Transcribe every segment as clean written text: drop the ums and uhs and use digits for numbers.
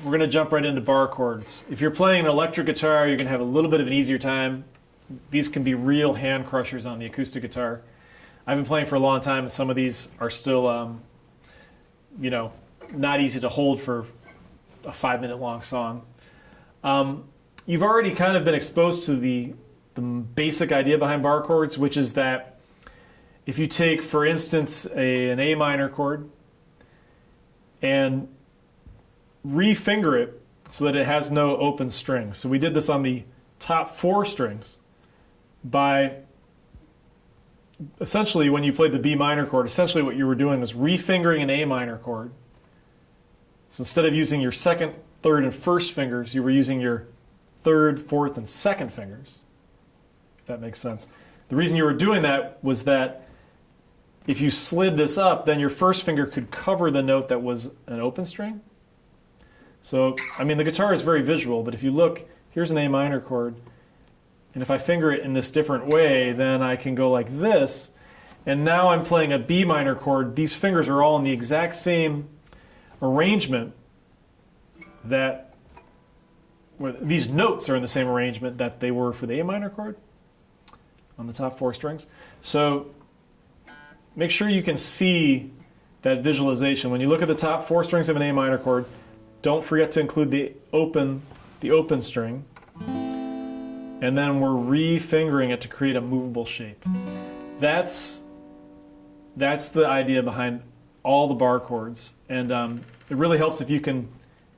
we're going to jump right into bar chords. If you're playing an electric guitar, you're going to have a little bit of an easier time. These can be real hand crushers on the acoustic guitar. I've been playing for a long time, and some of these are still, you know, not easy to hold for a 5-minute long song. You've already kind of been exposed to the basic idea behind bar chords, which is that if you take, for instance, an A minor chord and refinger it so that it has no open strings. So we did this on the top 4 strings by essentially, when you played the B minor chord, essentially what you were doing was refingering an A minor chord. So instead of using your 2nd, 3rd, and 1st fingers, you were using your 3rd, 4th, and 2nd fingers, if that makes sense. The reason you were doing that was that if you slid this up, then your 1st finger could cover the note that was an open string. So, I mean, the guitar is very visual, but if you look, here's an A minor chord, and if I finger it in this different way, then I can go like this, and now I'm playing a B minor chord. These fingers are all in the exact same arrangement that these notes are in the same arrangement that they were for the A minor chord on the top 4 strings. So make sure you can see that visualization. When you look at the top 4 strings of an A minor chord, don't forget to include the open string, and then we're refingering it to create a movable shape. That's the idea behind all the bar chords, and it really helps if you can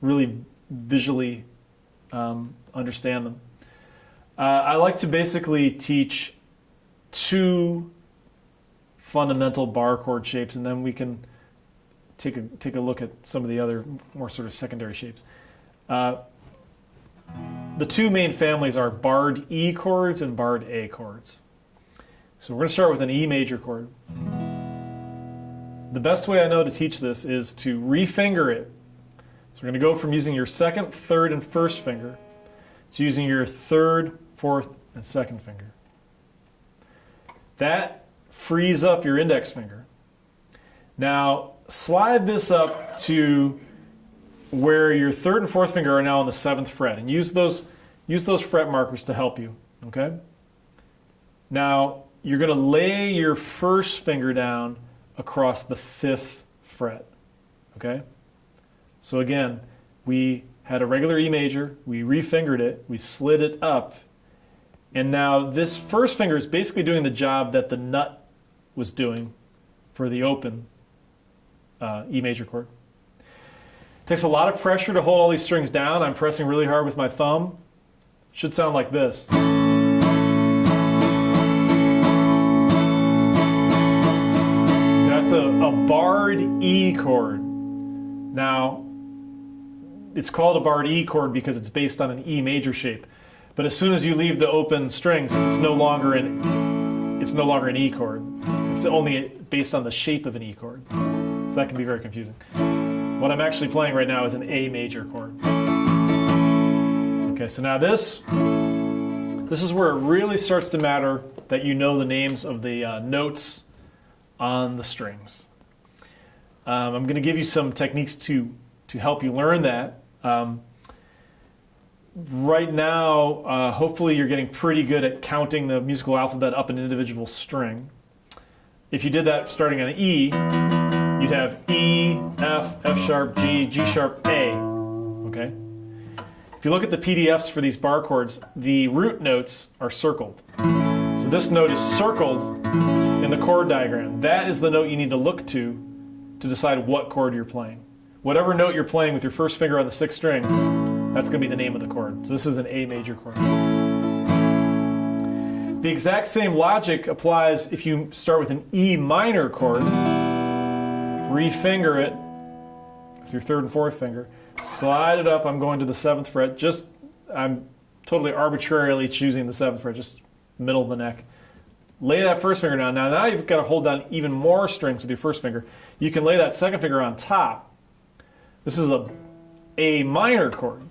really visually understand them. I like to basically teach 2 fundamental bar chord shapes, and then we can take a look at some of the other more sort of secondary shapes. The 2 main families are barred E chords and barred A chords. So we're going to start with an E major chord. The best way I know to teach this is to refinger it. So we're going to go from using your 2nd, 3rd, and 1st finger to using your 3rd, 4th, and 2nd finger. That frees up your index finger. Now slide this up to where your 3rd and 4th finger are now on the 7th fret, and use those fret markers to help you. Okay? Now you're going to lay your 1st finger down across the 5th fret. Okay? So again, we had a regular E major, we refingered it, we slid it up, and now this 1st finger is basically doing the job that the nut was doing for the open E major chord. Takes a lot of pressure to hold all these strings down. I'm pressing really hard with my thumb. Should sound like this. That's a barred E chord. Now, it's called a barred E chord because it's based on an E major shape. But as soon as you leave the open strings, it's no longer an E chord. It's only based on the shape of an E chord. So that can be very confusing. What I'm actually playing right now is an A major chord. Okay, so now this is where it really starts to matter that you know the names of the notes on the strings. I'm going to give you some techniques to help you learn that. Right now, hopefully you're getting pretty good at counting the musical alphabet up an individual string. If you did that starting on an E, you'd have E, F, F sharp, G, G sharp, A. Okay? If you look at the PDFs for these bar chords, the root notes are circled. So this note is circled in the chord diagram. That is the note you need to look to decide what chord you're playing. Whatever note you're playing with your 1st finger on the 6th string, that's going to be the name of the chord. So this is an A major chord. The exact same logic applies if you start with an E minor chord, refinger it with your 3rd and 4th finger, slide it up. I'm going to the 7th fret. I'm totally arbitrarily choosing the 7th fret, just middle of the neck. Lay that 1st finger down. Now you've got to hold down even more strings with your 1st finger. You can lay that 2nd finger on top. This is a A minor chord.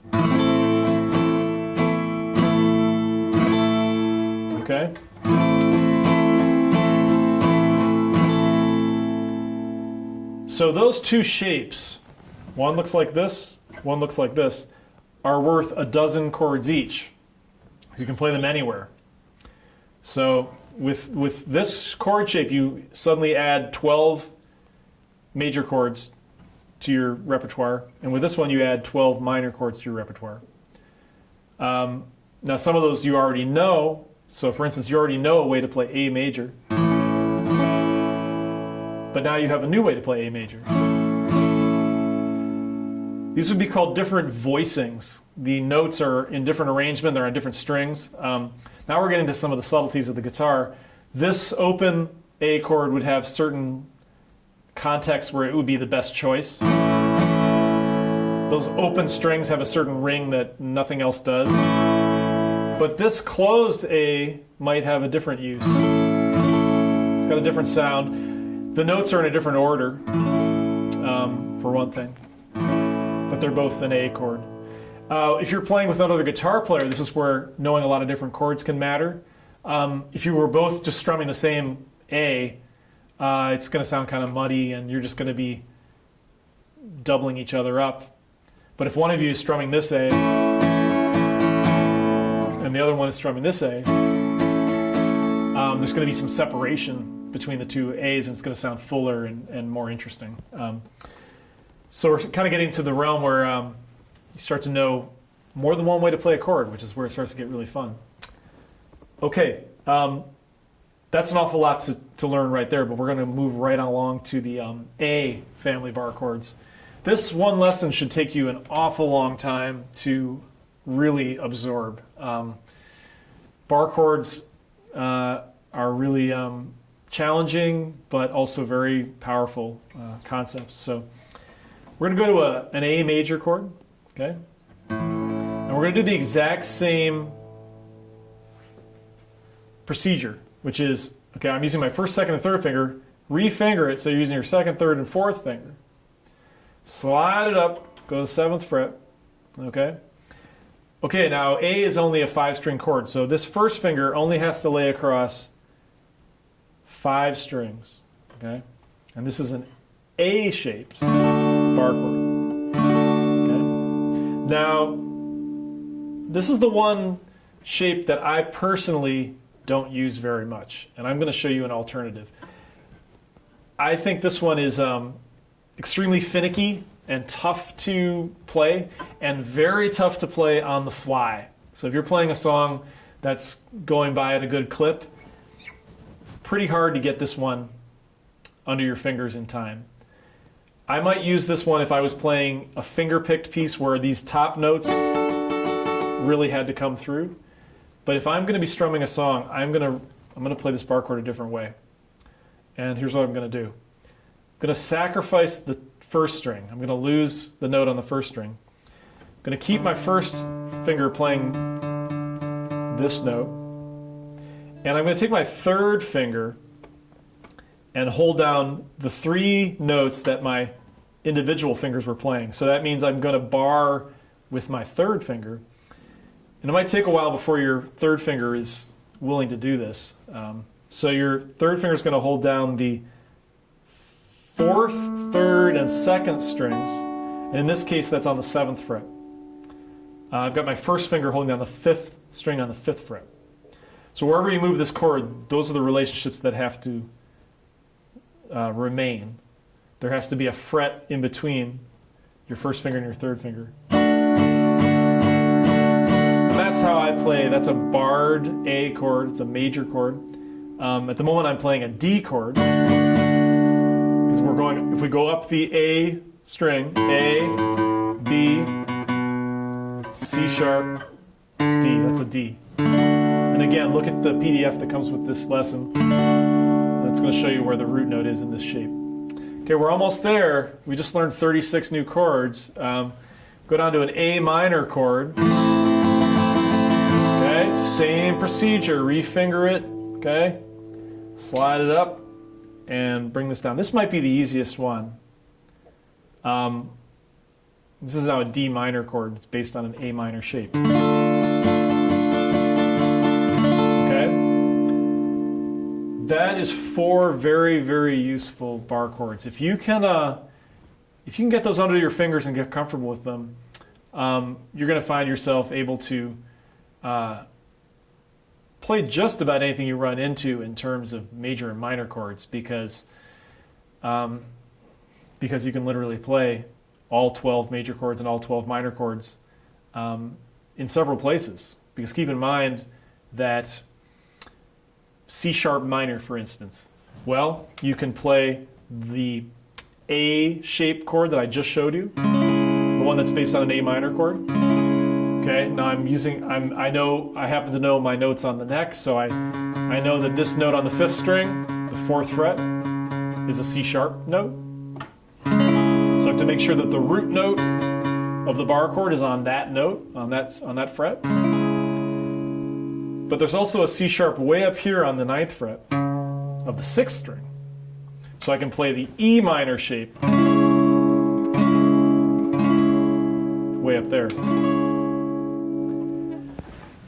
Okay? So those 2 shapes, one looks like this, one looks like this, are worth a dozen chords each. So you can play them anywhere. So with this chord shape, you suddenly add 12 major chords to your repertoire, and with this one you add 12 minor chords to your repertoire. Now some of those you already know, so for instance you already know a way to play A major, but now you have a new way to play A major. These would be called different voicings. The notes are in different arrangement, they're on different strings. Now we're getting to some of the subtleties of the guitar. This open A chord would have certain contexts where it would be the best choice. Those open strings have a certain ring that nothing else does. But this closed A might have a different use. It's got a different sound. The notes are in a different order, for one thing. But they're both an A chord. If you're playing with another guitar player, this is where knowing a lot of different chords can matter. If you were both just strumming the same A, it's going to sound kind of muddy and you're just going to be doubling each other up. But if one of you is strumming this A and the other one is strumming this A, there's going to be some separation between the two A's and it's going to sound fuller and more interesting. So we're kind of getting to the realm where you start to know more than one way to play a chord, which is where it starts to get really fun. Okay, that's an awful lot to learn right there, but we're going to move right along to the A family bar chords. This one lesson should take you an awful long time to really absorb. Bar chords are really challenging, but also very powerful concepts. So we're going to go to an A major chord, okay? And we're going to do the exact same procedure, which is, okay, I'm using my first, second, and third finger, re-finger it, so you're using your second, third, and fourth finger. Slide it up, go to the 7th fret, okay? Okay, now A is only a 5-string chord, so this first finger only has to lay across 5 strings, okay? And this is an A-shaped bar chord, okay? Now, this is the one shape that I personally don't use very much, and I'm going to show you an alternative. I think this one is extremely finicky and tough to play, and very tough to play on the fly. So if you're playing a song that's going by at a good clip, pretty hard to get this one under your fingers in time. I might use this one if I was playing a finger-picked piece where these top notes really had to come through. But if I'm going to be strumming a song, I'm going to play this bar chord a different way. And here's what I'm going to do. I'm going to sacrifice the first string. I'm going to lose the note on the first string. I'm going to keep my first finger playing this note. And I'm going to take my third finger and hold down the 3 notes that my individual fingers were playing. So that means I'm going to bar with my third finger. And it might take a while before your third finger is willing to do this. So your third finger is going to hold down the 4th, 3rd, and 2nd strings. And in this case, that's on the 7th fret. I've got my first finger holding down the 5th string on the 5th fret. So wherever you move this chord, those are the relationships that have to remain. There has to be a fret in between your first finger and your third finger. And that's how I play. That's a barred A chord. It's a major chord. At the moment, I'm playing a D chord. Because we're going, if we go up the A string, A, B, C sharp, D. That's a D. And again, look at the PDF that comes with this lesson. That's going to show you where the root note is in this shape. Okay, we're almost there. We just learned 36 new chords. Go down to an A minor chord. Okay, same procedure. Re-finger it. Okay, slide it up and bring this down. This might be the easiest one. This is now a D minor chord. It's based on an A minor shape. That is 4 very, very useful bar chords. If you can get those under your fingers and get comfortable with them, you're going to find yourself able to play just about anything you run into in terms of major and minor chords, because you can literally play all 12 major chords and all 12 minor chords in several places. Because keep in mind that C sharp minor, for instance, well, you can play the A shape chord that I just showed you, the one that's based on an A minor chord. Okay, now I happen to know my notes on the neck, so I know that this note on the 5th string, the 4th fret, is a C sharp note. So I have to make sure that the root note of the bar chord is on that note, on that fret. But there's also a C sharp way up here on the 9th fret of the 6th string. So I can play the E minor shape way up there.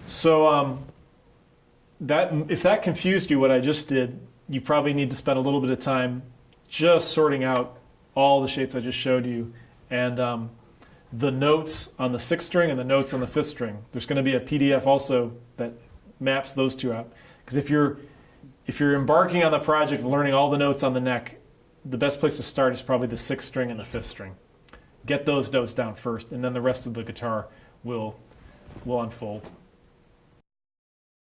So if that confused you, what I just did, you probably need to spend a little bit of time just sorting out all the shapes I just showed you, and the notes on the 6th string and the notes on the 5th string. There's going to be a PDF also that maps those two out. Because if you're embarking on the project of learning all the notes on the neck, the best place to start is probably the 6th string and the 5th string. Get those notes down first, and then the rest of the guitar will unfold.